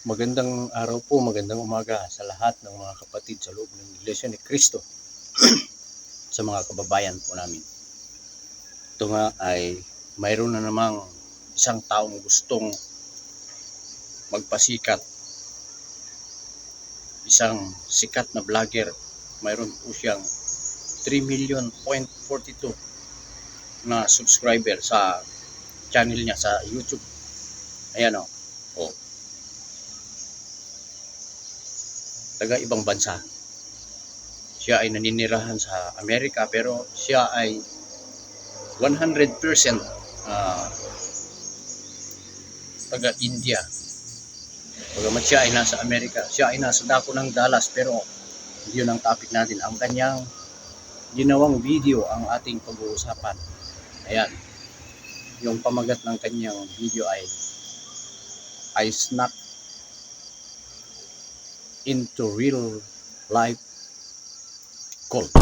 Magandang araw po, magandang umaga sa lahat ng mga kapatid sa loob ng Iglesia ni Cristo, sa mga kababayan po namin. Ito nga ay mayroon na namang isang taong gustong magpasikat. Isang sikat na vlogger, mayroon po siyang 3,000,042 na subscriber sa channel niya sa YouTube. Ayan o. Oh. Taga ibang bansa. Siya ay naninirahan sa Amerika pero siya ay 100% taga India. Bagamat siya ay nasa Amerika, siya ay nasa dako ng Dallas pero yun ang topic natin. Ang kanyang ginawang video ang ating pag-uusapan. Ayan. Yung pamagat ng kanyang video ay I snuck into real life cult.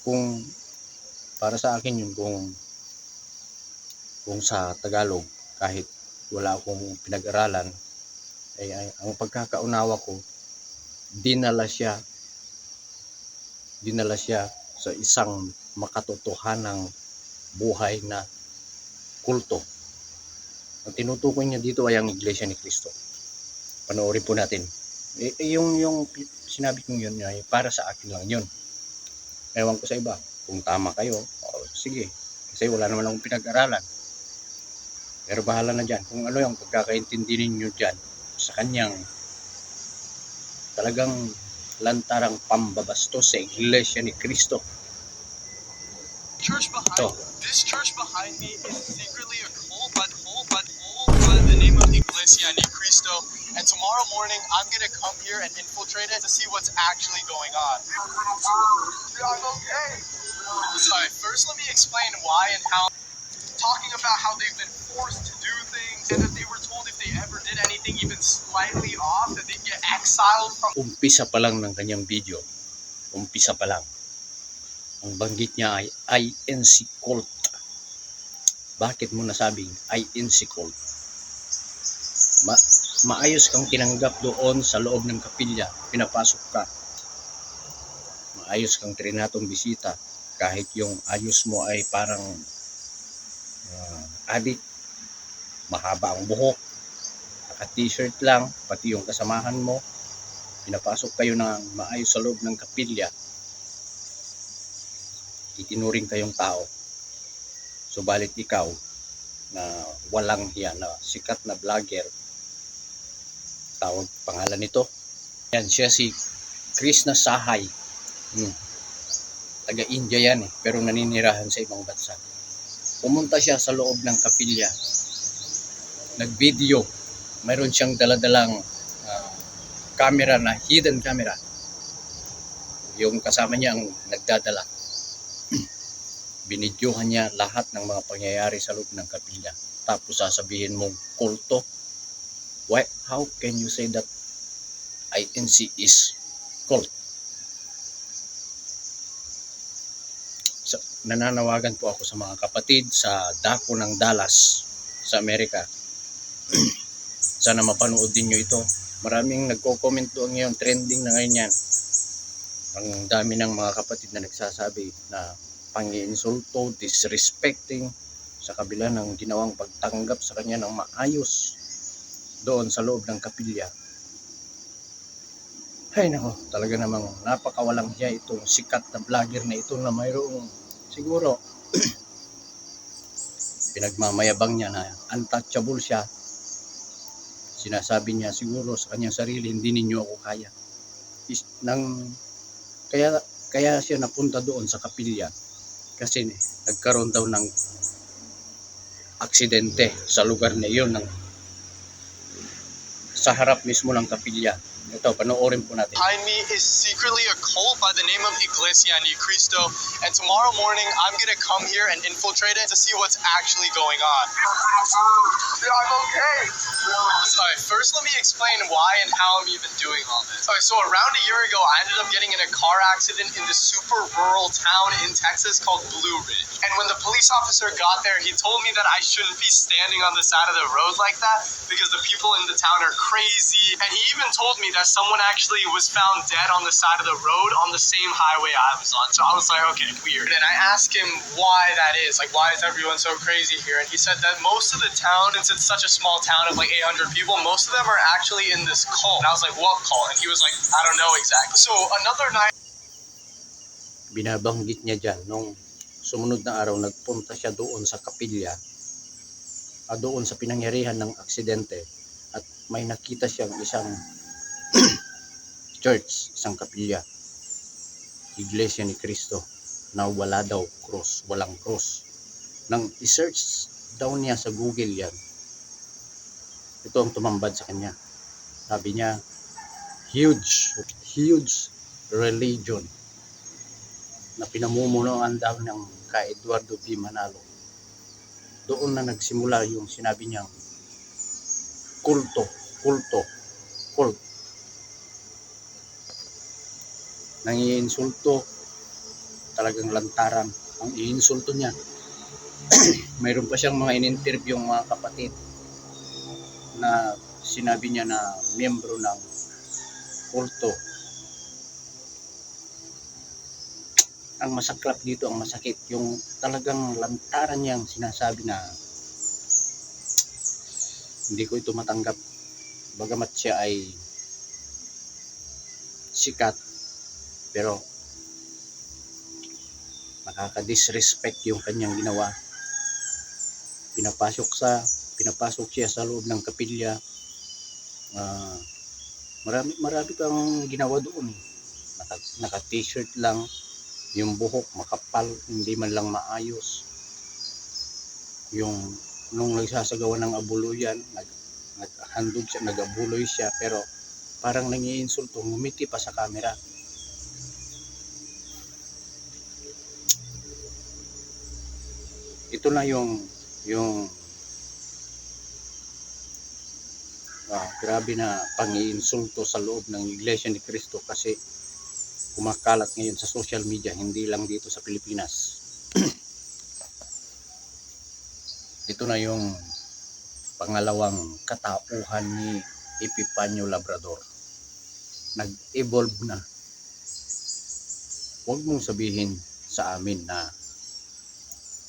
Kung para sa akin yun, kung sa Tagalog, kahit wala akong pinag-aralan, ay ang pagkakaunawa ko, dinala siya sa isang makatotohanang buhay na kulto. Ang tinutukoy niya dito ay ang Iglesia ni Cristo. Panoorin po natin. Yung sinabi kong yun ay para sa akin lang yun. Ewan ko sa iba. Kung tama kayo, sige. Kasi wala naman akong pinag-aralan. Pero bahala na dyan. Kung ano yung pagkakaintindi ninyo dyan sa kanyang talagang lantarang pambabastos sa Iglesia ni Cristo. This church behind me is secretly a cult by the name of Iglesia ni Cristo. And tomorrow morning, I'm going to come here and infiltrate it to see what's actually going on. I'm okay. Sorry, first let me explain why and how. Talking about how they've been forced to do things and that they were told if they ever did anything even slightly off, that they'd get exiled from. Umpisa pa lang ng kanyang video. Umpisa pa lang. Ang banggit niya ay INC cult. Bakit mo nasabing INC cult? Maayos kang tinanggap doon sa loob ng kapilya, pinapasok ka. Maayos kang trinatong bisita, kahit yung ayos mo ay parang adik, mahaba ang buhok, naka-t-shirt lang, pati yung kasamahan mo, pinapasok kayo ng maayos sa loob ng kapilya, itinuring kayong tao. Subalit ikaw, na walang hiya, na sikat na vlogger, tawag pangalan nito, yan siya si Chris Nasahay. Taga India yan pero naninirahan sa ibang bansa. Pumunta siya sa loob ng kapilya, nag-video, mayroon siyang daladalang camera na hidden camera, yung kasama niya ang nagdadala. Binidyohan niya lahat ng mga pangyayari sa loob ng kapilya, tapos sasabihin mong kulto. Why? How can you say that INC is cult? So, nananawagan po ako sa mga kapatid sa dako ng Dallas sa Amerika. Sana mapanood din nyo ito. Maraming nagko-comment doon ngayon, trending na ngayon yan. Ang dami ng mga kapatid na nagsasabi na pangi-insulto, disrespecting sa kabila ng ginawang pagtanggap sa kanya ng maayos doon sa loob ng kapilya. Ay nako, talaga namang napakawalang hiya itong sikat na vlogger na ito na mayroong siguro pinagmamayabang niya na untouchable siya. Sinasabi niya siguro sa kanyang sarili, hindi ninyo ako kaya. Kaya siya napunta doon sa kapilya kasi nagkaroon daw ng aksidente sa lugar na iyon, sa harap mismo ng kapilya. Ito, panoorin po natin. Behind me is secretly a cult by the name of Iglesia Ni Cristo, and tomorrow morning I'm gonna come here and infiltrate it to see what's actually going on. Yeah, I'm okay. Alright, first let me explain why and how I'm even doing all this. Okay, so around a year ago, I ended up getting in a car accident in this super rural town in Texas called Blue Ridge. And when the police officer got there, he told me that I shouldn't be standing on the side of the road like that because the people in the town are crazy. And he even told me that someone actually was found dead on the side of the road on the same highway I was on. So I was like, okay, weird. And I asked him why that is. Like, why is everyone so crazy here? And he said that most of the town, since it's such a small town of like 800 people, most of them are actually in this cult. And I was like, what cult? And he was like, I don't know exactly. So another night, Binabanggit niya dyan, nung sumunod na araw, nagpunta siya doon sa kapilya, doon sa pinangyarihan ng aksidente, at may nakita siyang isang church, isang kapilya, Iglesia ni Cristo, na wala daw cross, walang cross. Nang i-search daw niya sa Google yan, ito ang tumambad sa kanya. Sabi niya, huge religion na pinamumunuan daw ng ka Eduardo B. Manalo. Doon na nagsimula yung sinabi niyang cult. Nang iinsulto, talagang lantaran ang iinsulto niya. Mayroon pa siyang mga in-interview mga kapatid na sinabi niya na miyembro ng kulto. Ang masaklap dito, ang masakit, yung talagang lantaran niyang sinasabi na hindi ko ito matanggap, bagamat siya ay sikat, pero nakaka-disrespect yung kanyang ginawa. Pinapasok siya sa loob ng kapilya. Marami kang ginawa doon. Naka-t-shirt lang, yung buhok makapal, hindi man lang maayos. Yung nung nagsasagawa ng abuluyan, naghandog siya, nagabuloy siya, pero parang nangiinsulto, ngumiti pa sa camera. Ito na yung grabe na pang-iinsulto sa loob ng Iglesia ni Cristo, kasi kumakalat ngayon sa social media, hindi lang dito sa Pilipinas. Ito na yung pangalawang katauhan ni Epifanio Labrador. Nag-evolve na. Huwag mong sabihin sa amin na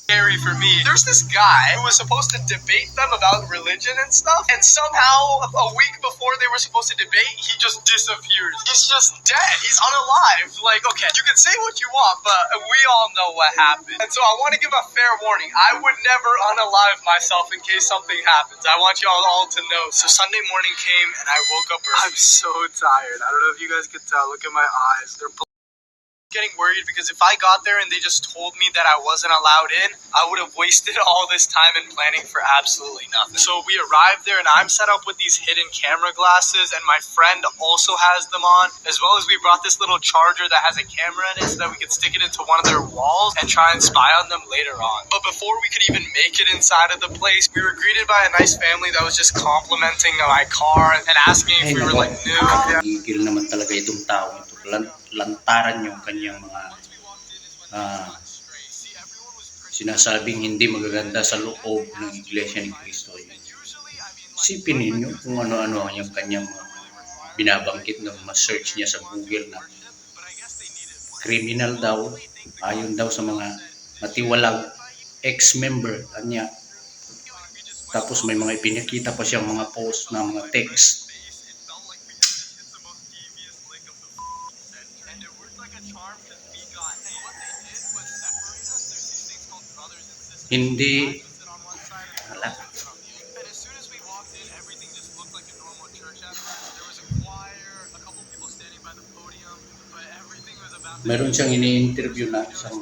scary for me. There's this guy who was supposed to debate them about religion and stuff, and somehow a week before they were supposed to debate, he just disappears. He's just dead. He's unalive. Like, okay, you can say what you want, but we all know what happened. And so I want to give a fair warning. I would never unalive myself in case something happens. I want you all to know. So Sunday morning came, and I woke up early. I'm so tired. I don't know if you guys could tell. Look at my eyes. They're getting worried because if I got there and they just told me that I wasn't allowed in, I would have wasted all this time and planning for absolutely nothing. So we arrived there and I'm set up with these hidden camera glasses, and my friend also has them on, as well as we brought this little charger that has a camera in it so that we could stick it into one of their walls and try and spy on them later on. But before we could even make it inside of the place, we were greeted by a nice family that was just complimenting my car and asking if we were like new. Gigil naman talaga itong tao ito. Lantaran yung kanyang mga sinasabing hindi magaganda sa loob ng Iglesia ni Cristo. Isipin ninyo kung ano-ano yung kanyang binabanggit na ma-search niya sa Google na criminal daw, ayon daw sa mga matiwalang ex-member kanya. Tapos may mga ipinakita pa siyang mga post na mga text. Hindi wala. Meron siyang ini-interview na isang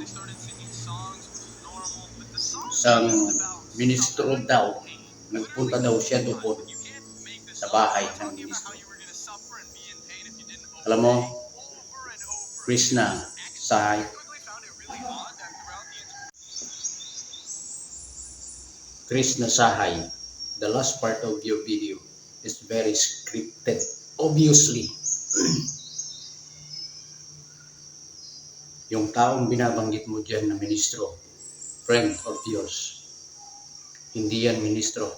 ministro daw. Nagpunta daw siya doon sa bahay ng ministro. Alam mo, over and over. Krishna Sahay, I quickly found it really odd that throughout the entire Krishna Sahay, the last part of your video is very scripted. Obviously, yung taong binabanggit mo dyan na ministro, friend of yours, hindi yan ministro.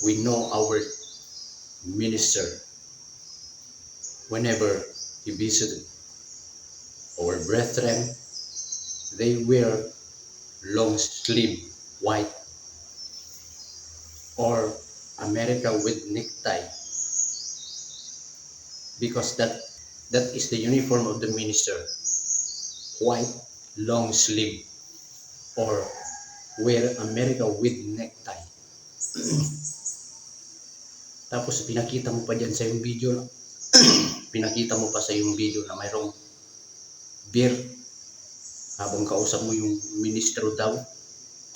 We know our minister whenever he visited our brethren, they wear long sleeve white or America with necktie, because that is the uniform of the minister, white long sleeve or wear America with necktie. Tapos pinakita mo pa dyan sa yung video, pinakita mo pa sa yung video na mayroong beer habang kausap mo yung ministro daw.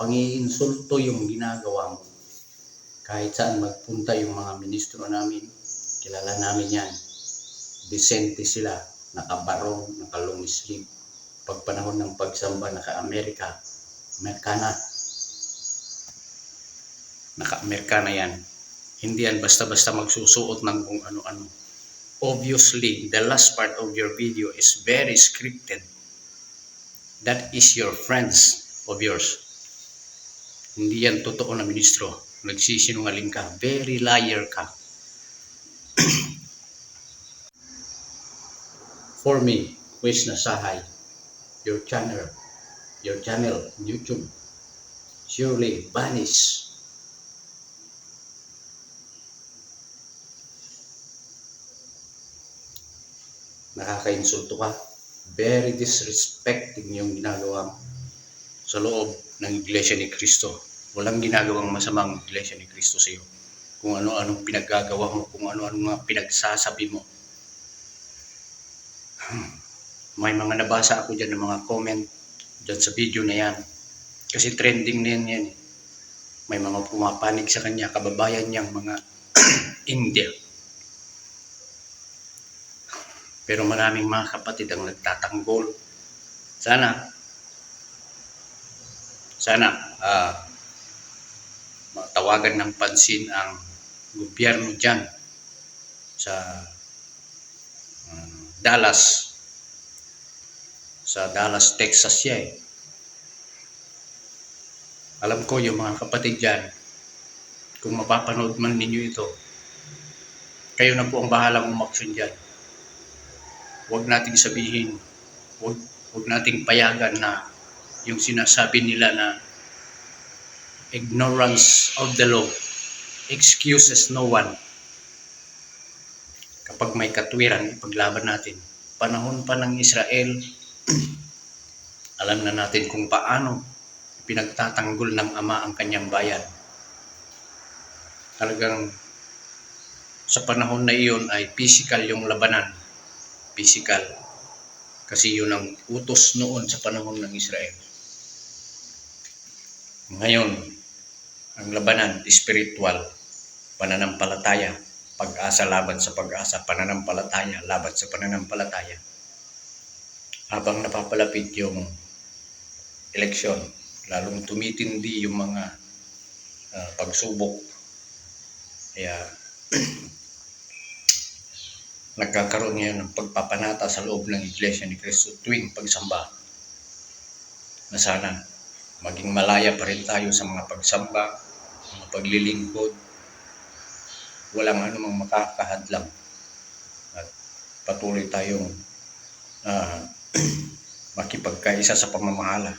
Pangiinsulto yung ginagawa mo. Kahit saan magpunta yung mga ministro namin, kilala namin yan. Decente sila, nakabarong, nakalong sleeve. Pag panahon ng pagsamba, naka-Amerika, Amerikana. Naka-Amerikana yan. Hindi yan basta-basta magsusuot ng kung ano-ano. Obviously, the last part of your video is very scripted. That is your friends of yours. Hindi yan totoo na ministro. Nagsisinungaling ka. Very liar ka. For me, Krishna Sahay, your channel, YouTube, surely vanish. Nakakainsulto ka. Very disrespecting yung ginagawa mo sa loob ng Iglesia ni Cristo. Walang ginagawang masamang Iglesia ni Cristo sa iyo. Kung ano-anong pinaggagawa mo, kung ano-anong mga pinagsasabi mo. May mga nabasa ako dyan ng mga comment dyan sa video na yan. Kasi trending na yan. May mga pumapanig sa kanya, kababayan niyang mga India. Pero maraming mga kapatid ang nagtatanggol. Sana matawagan ng pansin ang gobyerno dyan sa Dallas, Texas yan. Alam ko yung mga kapatid dyan, kung mapapanood man ninyo ito, kayo na po ang bahalang umaksyon dyan. Huwag nating sabihin, huwag nating payagan na yung sinasabi nila na ignorance of the law excuses no one. Kapag may katwiran, ipaglaban natin. Panahon pa ng Israel, alam na natin kung paano pinagtatanggol ng Ama ang kanyang bayan. Talagang sa panahon na iyon ay physical yung labanan. Physical. Kasi yun ang utos noon sa panahon ng Israel. Ngayon, ang labanan, spiritual, pananampalataya, pag-asa laban sa pag-asa, pananampalataya laban sa pananampalataya. Habang napapalapit yung eleksyon, lalong tumitindi yung mga pagsubok. Kaya nagkakaroon ngayon ng pagpapanata sa loob ng Iglesia ni Cristo tuwing pagsamba. Na sana maging malaya pa rin tayo sa mga pagsamba, mga paglilingkod. Walang anumang makakahadlang. At patuloy tayong makipagkaisa sa pamamahala.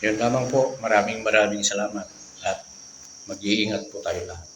Yun lamang po. Maraming salamat at mag-iingat po tayo lahat.